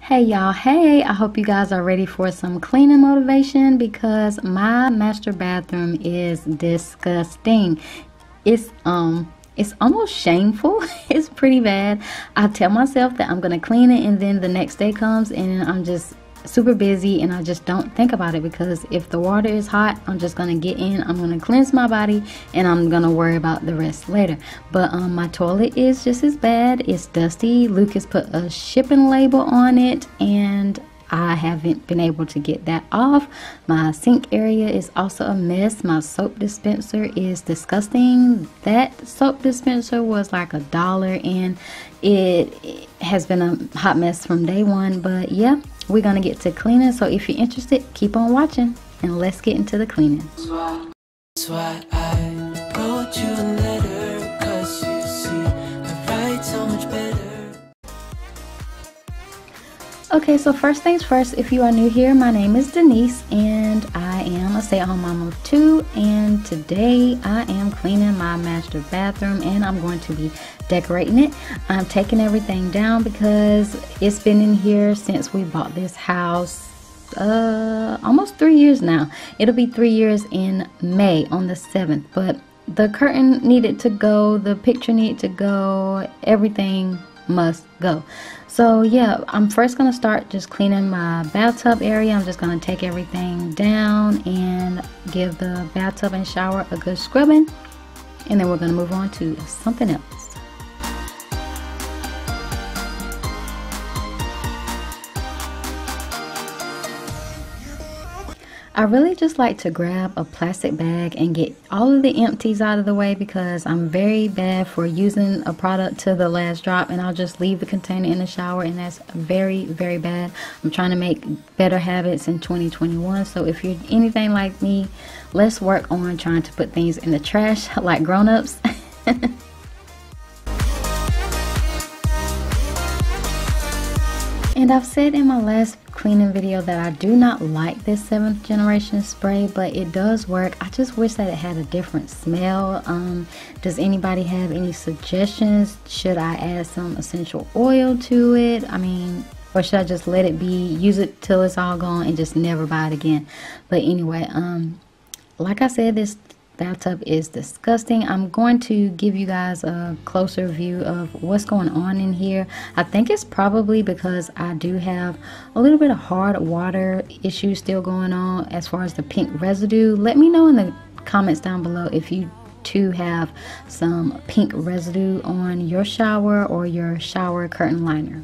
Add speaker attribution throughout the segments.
Speaker 1: Hey y'all, hey, I hope you guys are ready for some cleaning motivation because my master bathroom is disgusting. It's almost shameful. It's pretty bad. I tell myself that I'm gonna clean it, and then the next day comes and I'm just super busy and I just don't think about it, because if the water is hot, I'm just gonna get in, I'm gonna cleanse my body, and I'm gonna worry about the rest later. But my toilet is just as bad. It's dusty. Lucas put a shipping label on it and I haven't been able to get that off. My sink area is also a mess. My soap dispenser is disgusting. That soap dispenser was like $1 and it has been a hot mess from day one. But yeah, we're gonna get to cleaning, so if you're interested, keep on watching and let's get into the cleaning.
Speaker 2: That's why I wrote you a letter, 'cause you see I write so much better.
Speaker 1: Okay, so first things first, if you are new here, my name is Denise and I am a stay-at-home mom of 2, and today I am cleaning my master bathroom and I'm going to be decorating it. I'm taking everything down because it's been in here since we bought this house, almost 3 years now. It'll be 3 years in May on the 7th, but the curtain needed to go, the picture needed to go, everything must go. So yeah, I'm first gonna start just cleaning my bathtub area. I'm just gonna take everything down and give the bathtub and shower a good scrubbing, and then we're gonna move on to something else. I really just like to grab a plastic bag and get all of the empties out of the way, because I'm very bad for using a product to the last drop and I'll just leave the container in the shower, and that's very, very bad. I'm trying to make better habits in 2021, so if you're anything like me, let's work on trying to put things in the trash like grown-ups. And I've said in my last cleaning video that I do not like this 7th generation spray, but it does work. I just wish that it had a different smell. Does anybody have any suggestions? Should I add some essential oil to it? I mean, or should I just let it be, use it till it's all gone and just never buy it again? But anyway, like I said, this bathtub is disgusting. I'm going to give you guys a closer view of what's going on in here. I think it's probably because I do have a little bit of hard water issues still going on as far as the pink residue. Let me know in the comments down below if you too have some pink residue on your shower or your shower curtain liner.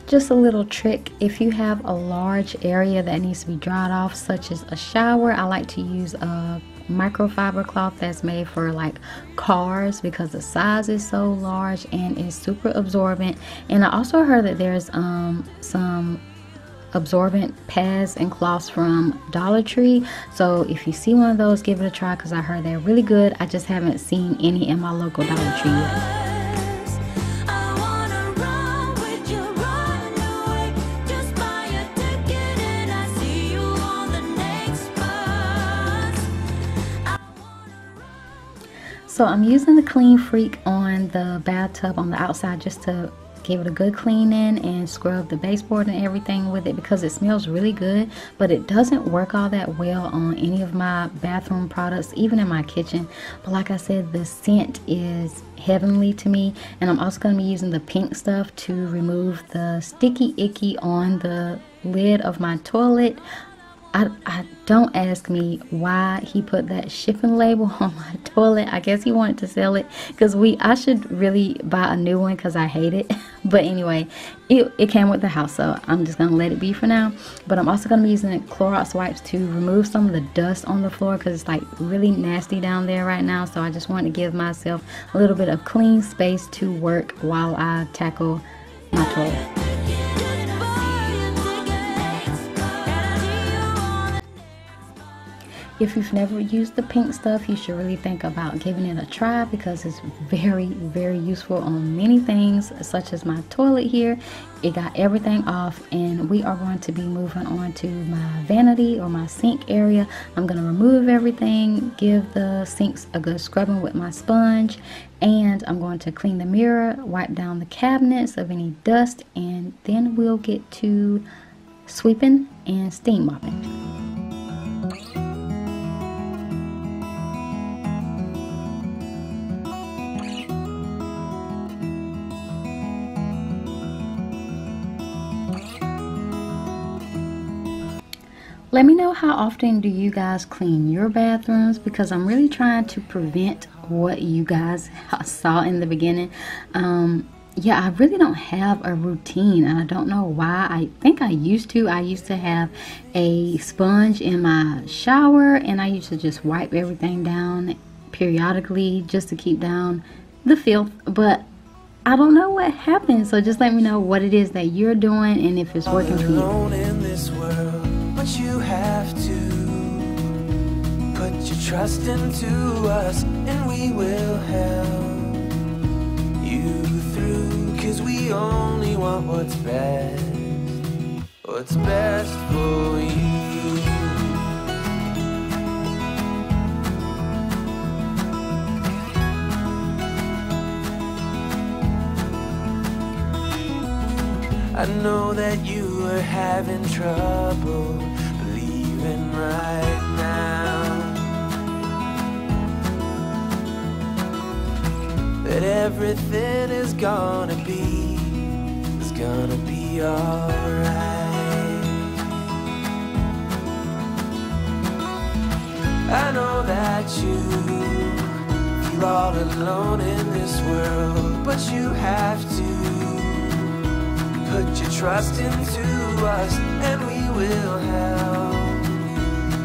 Speaker 1: Just a little trick, if you have a large area that needs to be dried off, such as a shower, I like to use a microfiber cloth that's made for like cars, because the size is so large and it's super absorbent. And I also heard that there's some absorbent pads and cloths from Dollar Tree, so if you see one of those, give it a try, because I heard they're really good. I just haven't seen any in my local Dollar Tree yet. So I'm using the Clean Freak on the bathtub on the outside just to give it a good clean in and scrub the baseboard and everything with it, because it smells really good, but it doesn't work all that well on any of my bathroom products, even in my kitchen. But like I said, the scent is heavenly to me, and I'm also going to be using the pink stuff to remove the sticky icky on the lid of my toilet. I don't ask me why he put that shipping label on my toilet. I guess he wanted to sell it, because I should really buy a new one because I hate it. But anyway, it came with the house, so I'm just gonna let it be for now. But I'm also gonna be using Clorox wipes to remove some of the dust on the floor, because it's like really nasty down there right now. So I just want to give myself a little bit of clean space to work while I tackle my toilet. If you've never used the pink stuff, you should really think about giving it a try, because it's very, very useful on many things, such as my toilet here. It got everything off, and we are going to be moving on to my vanity or my sink area. I'm going to remove everything, give the sinks a good scrubbing with my sponge, and I'm going to clean the mirror, wipe down the cabinets of any dust, and then we'll get to sweeping and steam mopping. Let me know how often do you guys clean your bathrooms, because I'm really trying to prevent what you guys saw in the beginning. Yeah, I really don't have a routine, and I don't know why. I think I used to. I used to have a sponge in my shower, and I used to just wipe everything down periodically just to keep down the filth. But I don't know what happened, so just let me know what it is that you're doing and if it's working for you.
Speaker 2: But you have to put your trust into us, and we will help you through, 'cause we only want what's best for you. I know that you are having trouble believing right now that everything is gonna be alright. I know that you feel all alone in this world, but you have to put your trust into us, and we will help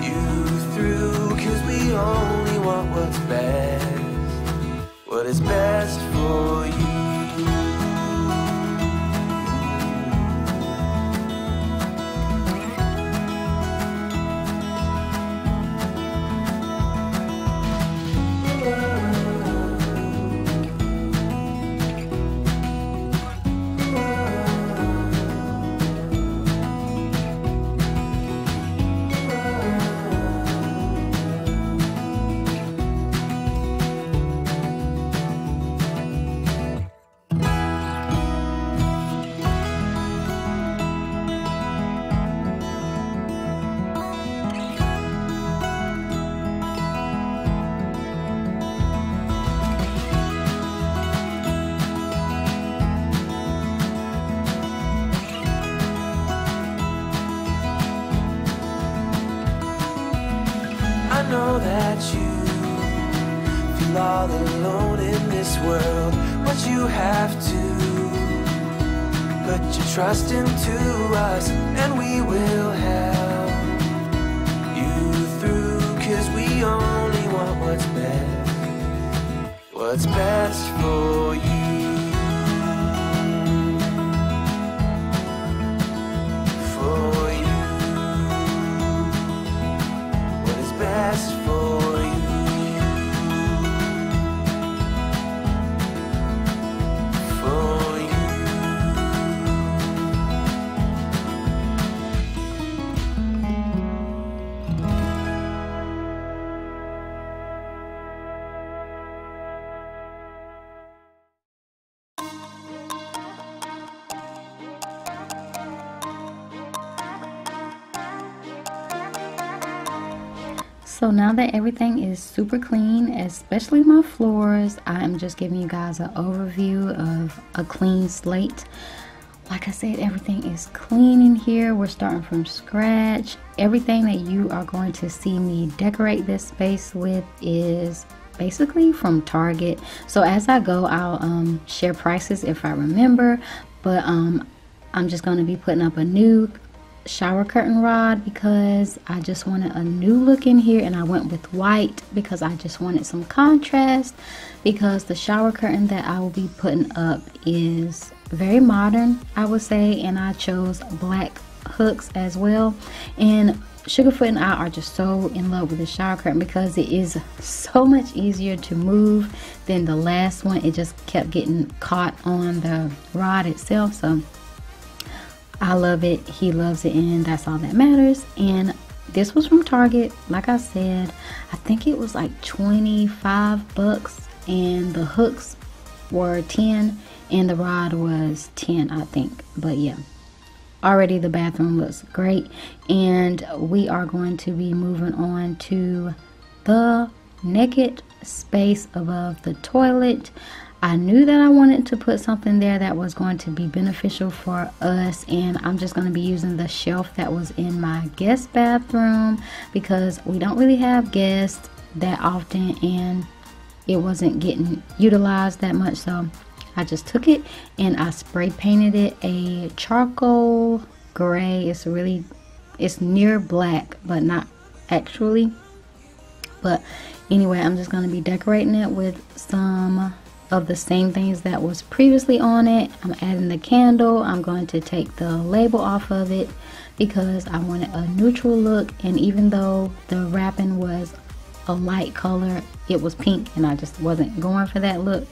Speaker 2: you through, 'cause we only want what is best for you. I know that you feel all alone in this world, but you have to put your trust into us, and we will help you through, 'cause we only want what's best for you. Best for you. For you.
Speaker 1: So now that everything is super clean, especially my floors, I'm just giving you guys an overview of a clean slate. like I said, everything is clean in here. We're starting from scratch. Everything that you are going to see me decorate this space with is basically from Target. So as I go, I'll share prices if I remember, but I'm just going to be putting up a new shower curtain rod because I just wanted a new look in here, and I went with white because I just wanted some contrast, because the shower curtain that I will be putting up is very modern, I would say, and I chose black hooks as well. And Sugarfoot and I are just so in love with the shower curtain because it is so much easier to move than the last one. It just kept getting caught on the rod itself, so I love it, he loves it, and that's all that matters. And this was from Target. Like I said, I think it was like 25 bucks, and the hooks were 10 and the rod was 10, I think. But yeah, already the bathroom looks great, and we are going to be moving on to the naked space above the toilet. I knew that I wanted to put something there that was going to be beneficial for us, and I'm just going to be using the shelf that was in my guest bathroom because we don't really have guests that often and it wasn't getting utilized that much. So I just took it and I spray painted it a charcoal gray. It's near black, but not actually. But anyway, I'm just going to be decorating it with some of the same things that was previously on it. I'm adding the candle. I'm going to take the label off of it because I wanted a neutral look, and even though the wrapping was a light color, it was pink and I just wasn't going for that look.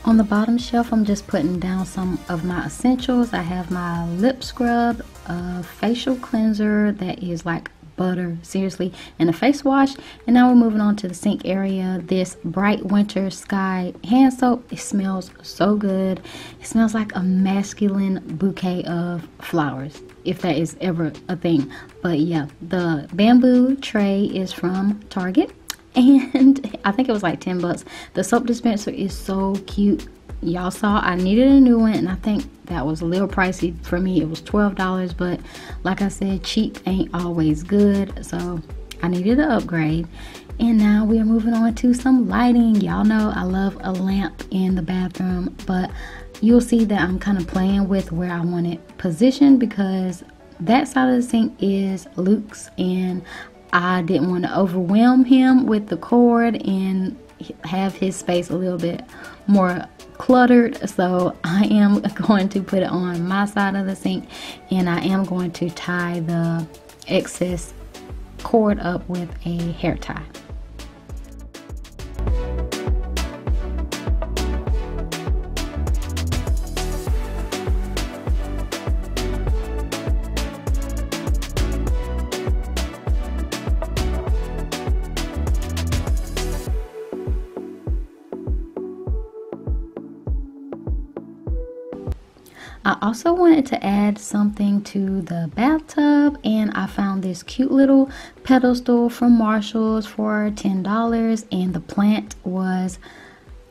Speaker 1: On the bottom shelf, I'm just putting down some of my essentials. I have my lip scrub, a facial cleanser that is like butter, seriously, and a face wash. And now we're moving on to the sink area. This Bright Winter Sky hand soap, it smells so good. It smells like a masculine bouquet of flowers, if that is ever a thing. But yeah, the bamboo tray is from Target, and I think it was like 10 bucks. The soap dispenser is so cute. Y'all saw I needed a new one, and I think that was a little pricey for me. It was $12, but like I said, cheap ain't always good, so I needed an upgrade. And now we are moving on to some lighting. Y'all know I love a lamp in the bathroom, but you'll see that I'm kind of playing with where I want it positioned because that side of the sink is Luke's, and I didn't want to overwhelm him with the cord and have his space a little bit more cluttered. So I am going to put it on my side of the sink, and I am going to tie the excess cord up with a hair tie. I also wanted to add something to the bathtub, and I found this cute little pedestal from Marshall's for $10, and the plant was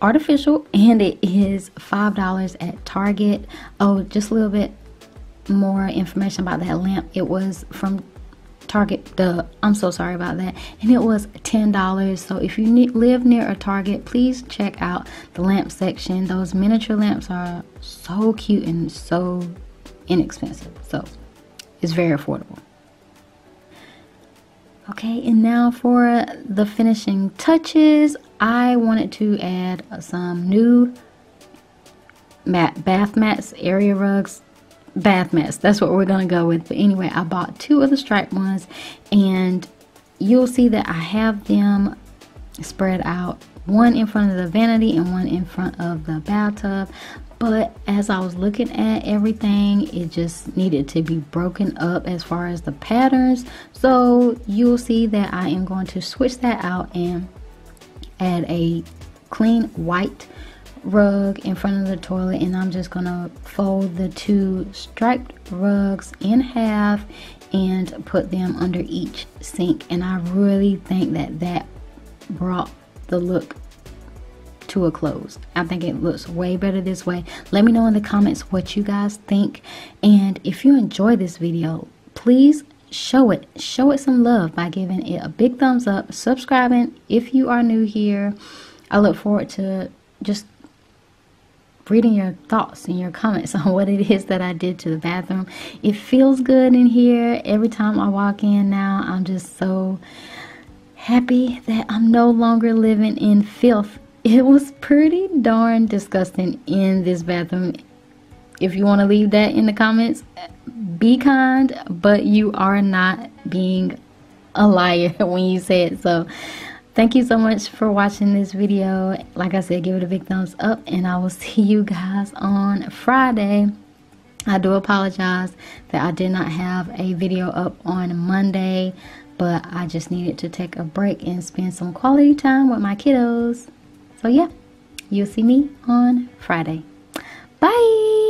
Speaker 1: artificial and it is $5 at Target. Oh, just a little bit more information about that lamp. It was from Target. I'm so sorry about that, and it was $10. So if you live near a Target, please check out the lamp section. Those miniature lamps are so cute and so inexpensive, so it's very affordable. Okay, and now for the finishing touches, I wanted to add some new bath mats, area rugs, bath mats. That's what we're gonna go with. But anyway, I bought 2 of the striped ones, and you'll see that I have them spread out, one in front of the vanity and one in front of the bathtub. But as I was looking at everything, it just needed to be broken up as far as the patterns. So you'll see that I am going to switch that out and add a clean white rug in front of the toilet, and I'm just gonna fold the 2 striped rugs in half and put them under each sink. And I really think that that brought the look to a close. I think it looks way better this way. Let me know in the comments what you guys think, and if you enjoy this video, please show it some love by giving it a big thumbs up, subscribing if you are new here. I look forward to just reading your thoughts and your comments on what it is that I did to the bathroom. It feels good in here. Every time I walk in now, I'm just so happy that I'm no longer living in filth. It was pretty darn disgusting in this bathroom. If you want to leave that in the comments, be kind, but you are not being a liar when you say it. So thank you so much for watching this video. Like I said, give it a big thumbs up, and I will see you guys on Friday. I do apologize that I did not have a video up on Monday, but I just needed to take a break and spend some quality time with my kiddos. So yeah, you'll see me on Friday. Bye.